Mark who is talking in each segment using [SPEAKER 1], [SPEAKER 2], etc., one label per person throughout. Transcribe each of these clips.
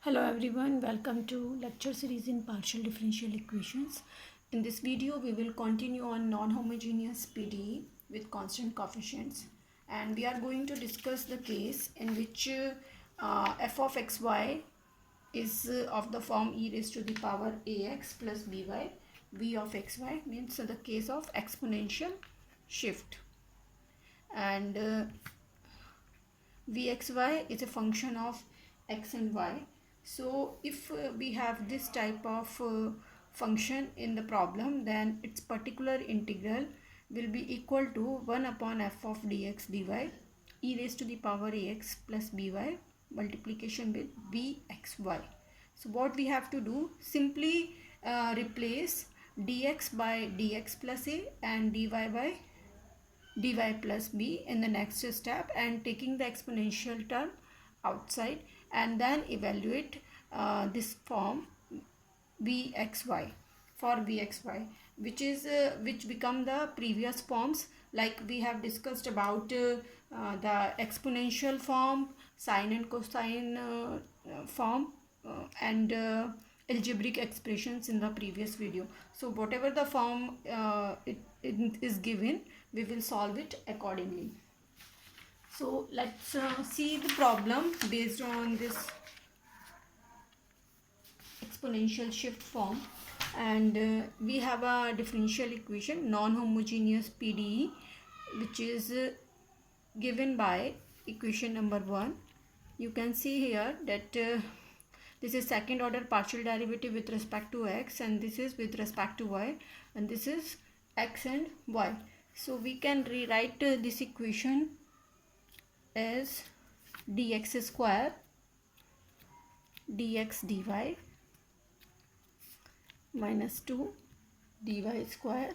[SPEAKER 1] Hello everyone, welcome to lecture series in partial differential equations. In this video we will continue on non-homogeneous PDE with constant coefficients, and we are going to discuss the case in which f of xy is of the form e raised to the power ax plus by. V of xy means the case of exponential shift, and vxy is a function of x and y. So if we have this type of function in the problem, then its particular integral will be equal to 1 upon f of dx dy e raised to the power ax plus by multiplication with vxy. So what we have to do, simply replace dx by dx plus a and dy by dy plus b in the next step, and taking the exponential term outside, and then evaluate this form vxy for vxy, which become the previous forms, like we have discussed about the exponential form, sine and cosine form, and algebraic expressions in the previous video. So whatever the form it is given, we will solve it accordingly. So let's see the problem based on this exponential shift form, and we have a differential equation non-homogeneous PDE, which is given by equation number 1. You can see here that this is second order partial derivative with respect to x, and this is with respect to y, and this is x and y. So we can rewrite this equation as dx square dx dy minus 2 dy square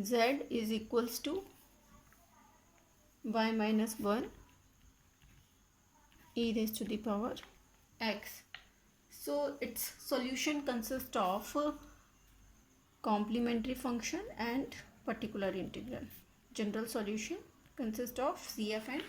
[SPEAKER 1] z is equals to y minus 1 e raised to the power x. So its solution consists of complementary function and particular integral. General solution consists of CF and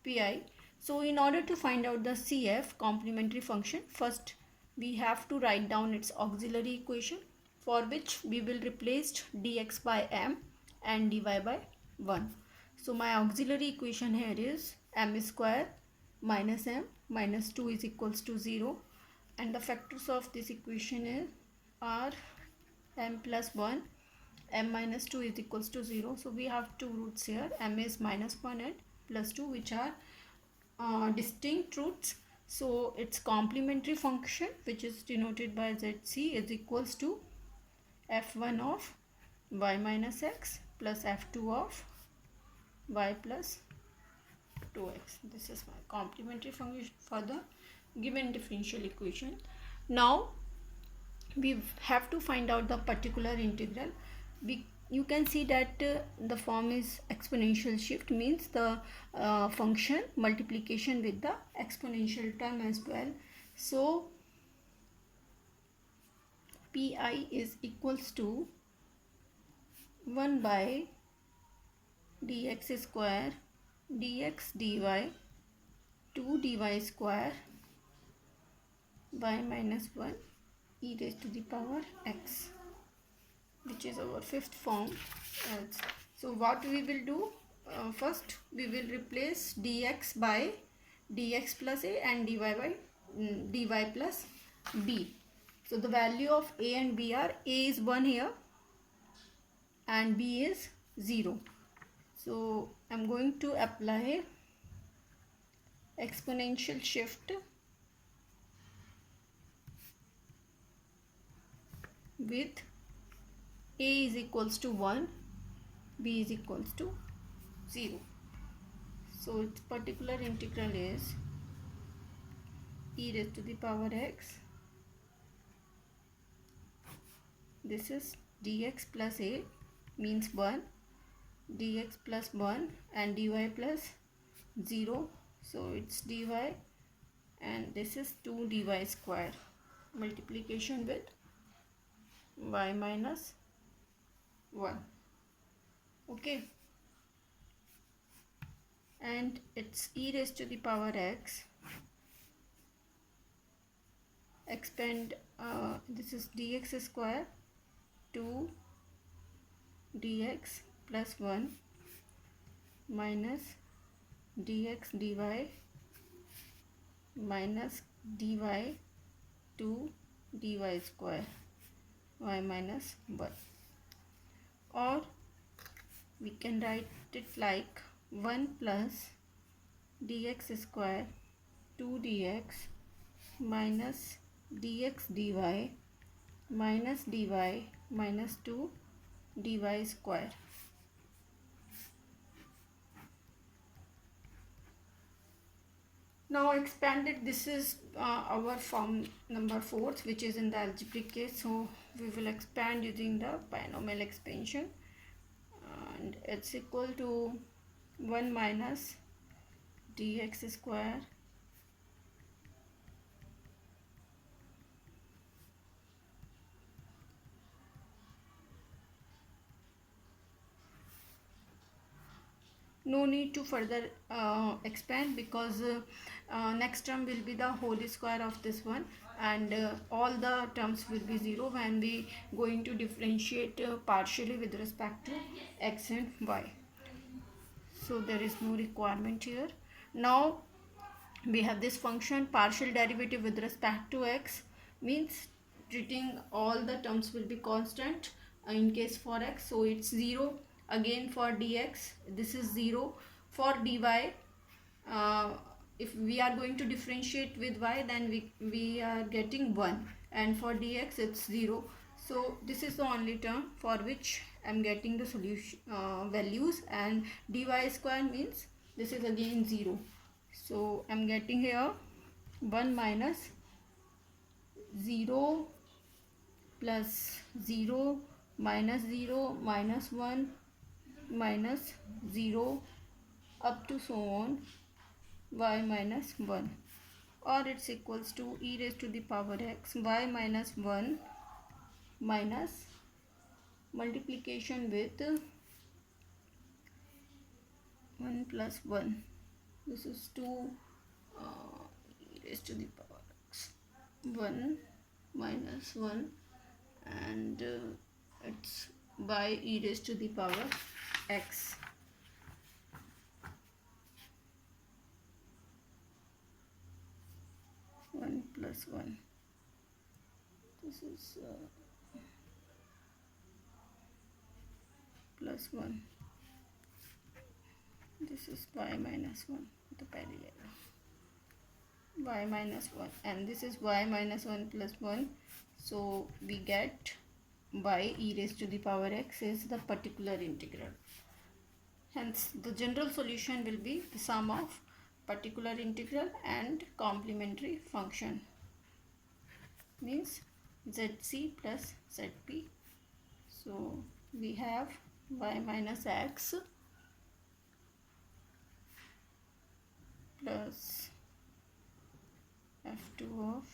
[SPEAKER 1] PI. So in order to find out the CF, complementary function, first we have to write down its auxiliary equation, for which we will replace dx by m and dy by 1. So my auxiliary equation here is m square minus m minus 2 is equals to 0, and the factors of this equation are m plus 1, m minus 2 is equals to 0. So we have two roots here, m is minus 1 and plus 2, which are distinct roots. So its complementary function, which is denoted by zc, is equals to f1 of y minus x plus f2 of y plus 2x. This is my complementary function for the given differential equation. Now we have to find out the particular integral. You can see that the form is exponential shift, means the function multiplication with the exponential term as well. So pi is equals to 1 by dx square dx dy 2 dy square y minus 1 e raised to the power x, which is our fifth form. So what we will do, first we will replace dx by dx plus a and dy by dy plus b. So the value of a and b are, a is 1 here and b is 0. So I'm going to apply exponential shift with a is equals to 1, b is equals to 0. So its particular integral is e raised to the power x. This is dx plus a means 1, dx plus 1 and dy plus 0. So it's dy, and this is 2 dy square multiplication with y minus 1. Okay, and it's e raised to the power x expand this is dx square 2 dx plus 1 minus dx dy minus dy 2 dy square y minus 1, or we can write it like 1 plus dx square 2 dx minus dx dy minus dy minus 2 dy square. Now expanded, this is our form number 4, which is in the algebraic case, so we will expand using the binomial expansion, and it's equal to 1 minus dx square no need to further expand, because next term will be the whole square of this one, and all the terms will be 0 when we going to differentiate partially with respect to x and y. So there is no requirement here. Now we have this function partial derivative with respect to x, means treating all the terms will be constant in case for x, so it's 0. Again for dx this is 0. For dy if we are going to differentiate with y, then we are getting 1, and for dx it's 0. So this is the only term for which I'm getting the solution values, and dy square means this is again 0. So I'm getting here 1 minus 0 plus 0 minus 0 minus 1 minus 0 up to so on y minus 1, or it's equals to e raised to the power x y minus 1 minus multiplication with 1 plus 1. This is 2 e raised to the power x 1 minus 1, and it's by e raised to the power x. Plus 1. This is plus 1. This is y minus 1 the parallel y minus 1, and this is y minus 1 plus 1. So we get y e raised to the power x is the particular integral. Hence the general solution will be the sum of particular integral and complementary function, means zc plus zp. So we have y minus x plus f2 of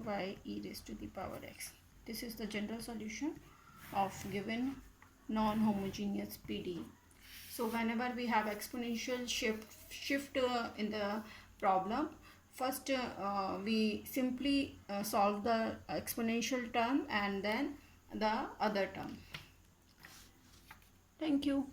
[SPEAKER 1] y e raised to the power x. This is the general solution of given non-homogeneous PDE. So whenever we have exponential shift in the problem, first we simply solve the exponential term and then the other term. Thank you.